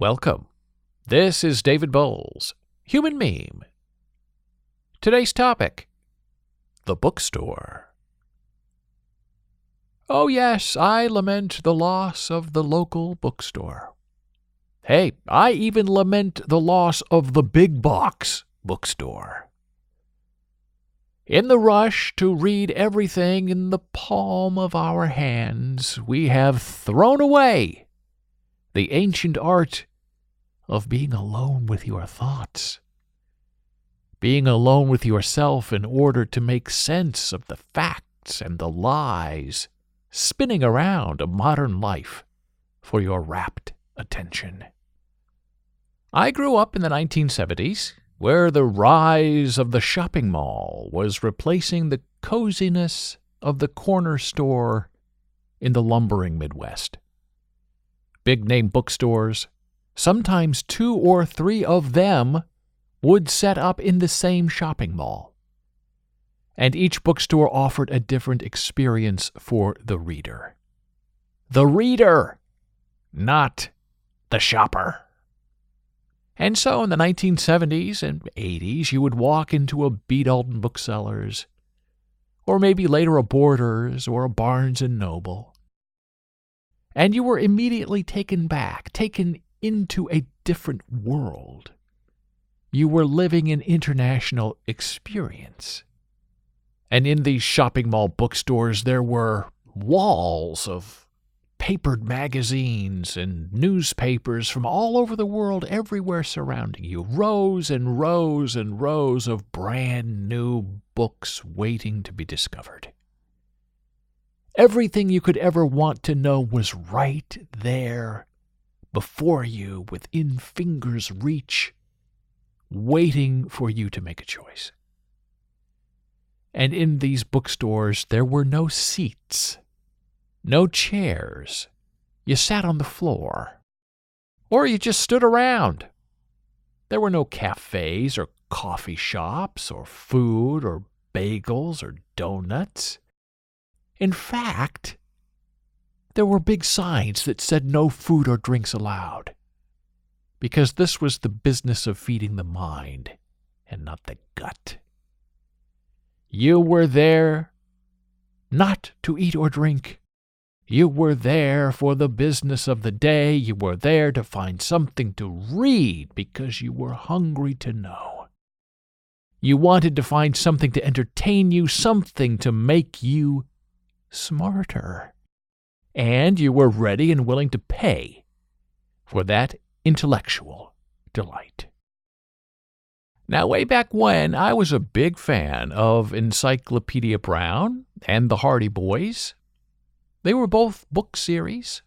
Welcome. This is David Bowles, Human Meme. Today's topic, the bookstore. Oh yes, I lament the loss of the local bookstore. Hey, I even lament the loss of the big box bookstore. In the rush to read everything in the palm of our hands, we have thrown away the ancient art of being alone with your thoughts. Being alone with yourself in order to make sense of the facts and the lies spinning around a modern life for your rapt attention. I grew up in the 1970s, where the rise of the shopping mall was replacing the coziness of the corner store in the lumbering Midwest. Big-name bookstores, sometimes 2 or 3 of them, would set up in the same shopping mall. And each bookstore offered a different experience for the reader. The reader, not the shopper. And so in the 1970s and 80s, you would walk into a B. Dalton Booksellers, or maybe later a Borders or a Barnes & Noble, and you were immediately taken into a different world. You were living an international experience. And in these shopping mall bookstores, there were walls of papered magazines and newspapers from all over the world, everywhere surrounding you. Rows and rows and rows of brand new books waiting to be discovered. Everything you could ever want to know was right there before you, within finger's reach, waiting for you to make a choice. And in these bookstores, there were no seats. No chairs. You sat on the floor. Or you just stood around. There were no cafes or coffee shops or food or bagels or donuts. In fact, there were big signs that said no food or drinks allowed, because this was the business of feeding the mind and not the gut. You were there not to eat or drink. You were there for the business of the day. You were there to find something to read because you were hungry to know. You wanted to find something to entertain you, something to make you smarter. And you were ready and willing to pay for that intellectual delight. Now, way back when, I was a big fan of Encyclopedia Brown and the Hardy Boys. They were both book series.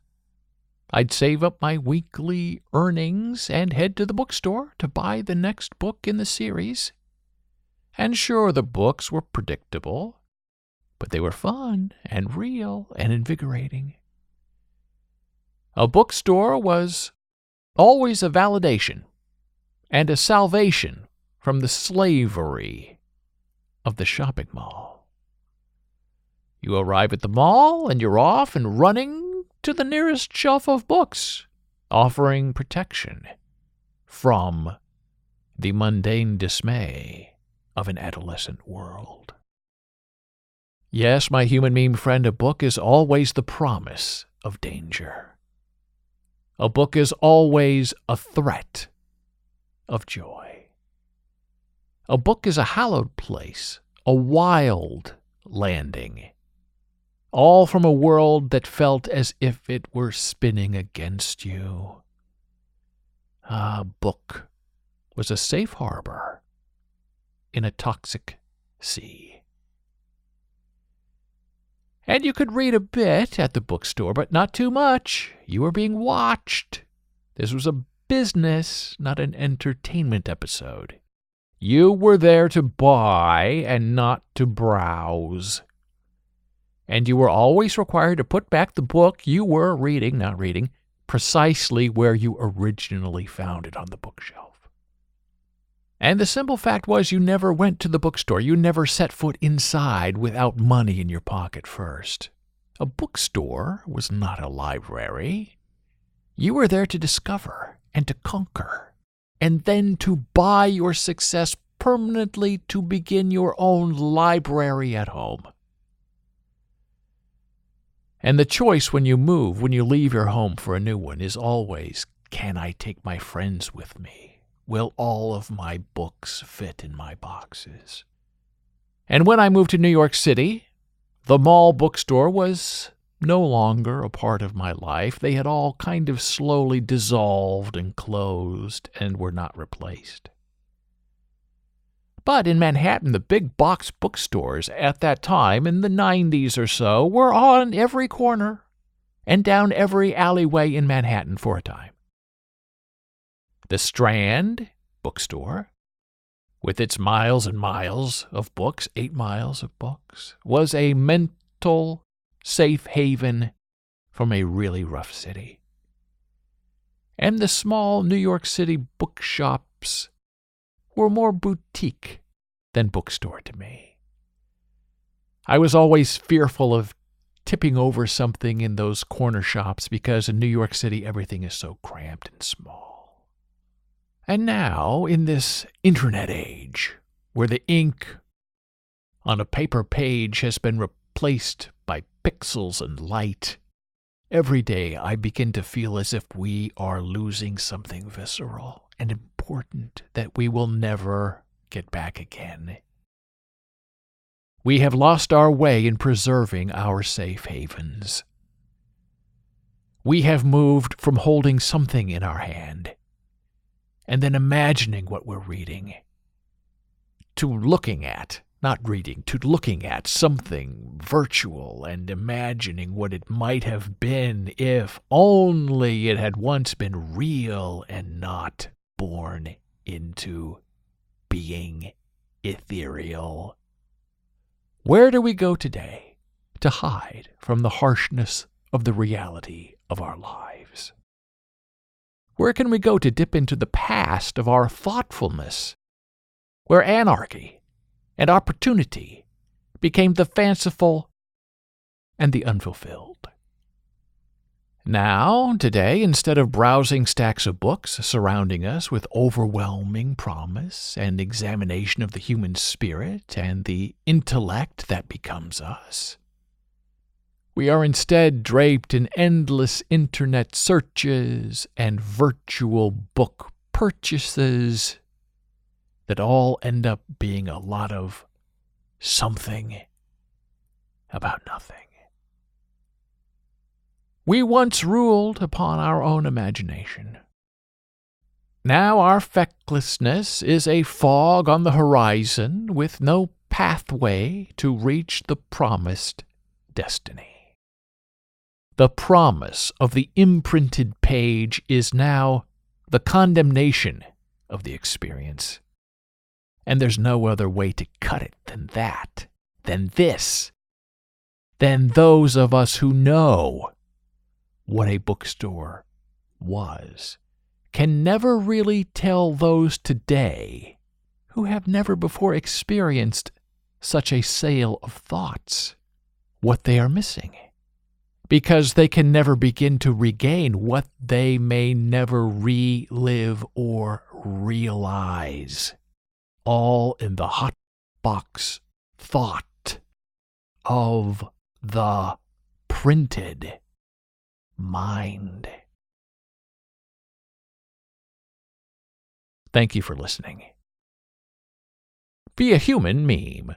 I'd save up my weekly earnings and head to the bookstore to buy the next book in the series. And sure, the books were predictable, but they were fun and real and invigorating. A bookstore was always a validation and a salvation from the slavery of the shopping mall. You arrive at the mall, and you're off and running to the nearest shelf of books, offering protection from the mundane dismay of an adolescent world. Yes, my human meme friend, a book is always the promise of danger. A book is always a threat of joy. A book is a hallowed place, a wild landing, all from a world that felt as if it were spinning against you. A book was a safe harbor in a toxic sea. And you could read a bit at the bookstore, but not too much. You were being watched. This was a business, not an entertainment episode. You were there to buy and not to browse. And you were always required to put back the book you were not reading, precisely where you originally found it on the bookshelf. And the simple fact was you never went to the bookstore. You never set foot inside without money in your pocket first. A bookstore was not a library. You were there to discover and to conquer, and then to buy your success permanently to begin your own library at home. And the choice when you leave your home for a new one, is always, can I take my friends with me? Will all of my books fit in my boxes? And when I moved to New York City, the mall bookstore was no longer a part of my life. They had all kind of slowly dissolved and closed and were not replaced. But in Manhattan, the big box bookstores at that time, in the 90s or so, were on every corner and down every alleyway in Manhattan for a time. The Strand bookstore, with its miles and miles of books, 8 miles of books, was a mental safe haven from a really rough city. And the small New York City bookshops were more boutique than bookstore to me. I was always fearful of tipping over something in those corner shops because in New York City everything is so cramped and small. And now, in this internet age, where the ink on a paper page has been replaced by pixels and light, every day I begin to feel as if we are losing something visceral and important that we will never get back again. We have lost our way in preserving our safe havens. We have moved from holding something in our hand and then imagining what we're reading to looking at, not reading, to looking at something virtual and imagining what it might have been if only it had once been real and not born into being ethereal. Where do we go today to hide from the harshness of the reality of our lives? Where can we go to dip into the past of our thoughtfulness, where anarchy and opportunity became the fanciful and the unfulfilled? Now, today, instead of browsing stacks of books surrounding us with overwhelming promise and examination of the human spirit and the intellect that becomes us, we are instead draped in endless internet searches and virtual book purchases that all end up being a lot of something about nothing. We once ruled upon our own imagination. Now our fecklessness is a fog on the horizon with no pathway to reach the promised destiny. The promise of the imprinted page is now the condemnation of the experience. And there's no other way to cut it than that, than this, than those of us who know what a bookstore was can never really tell those today who have never before experienced such a sale of thoughts what they are missing, because they can never begin to regain what they may never relive or realize, all in the hot box thought of the printed mind. Thank you for listening. Be a human meme.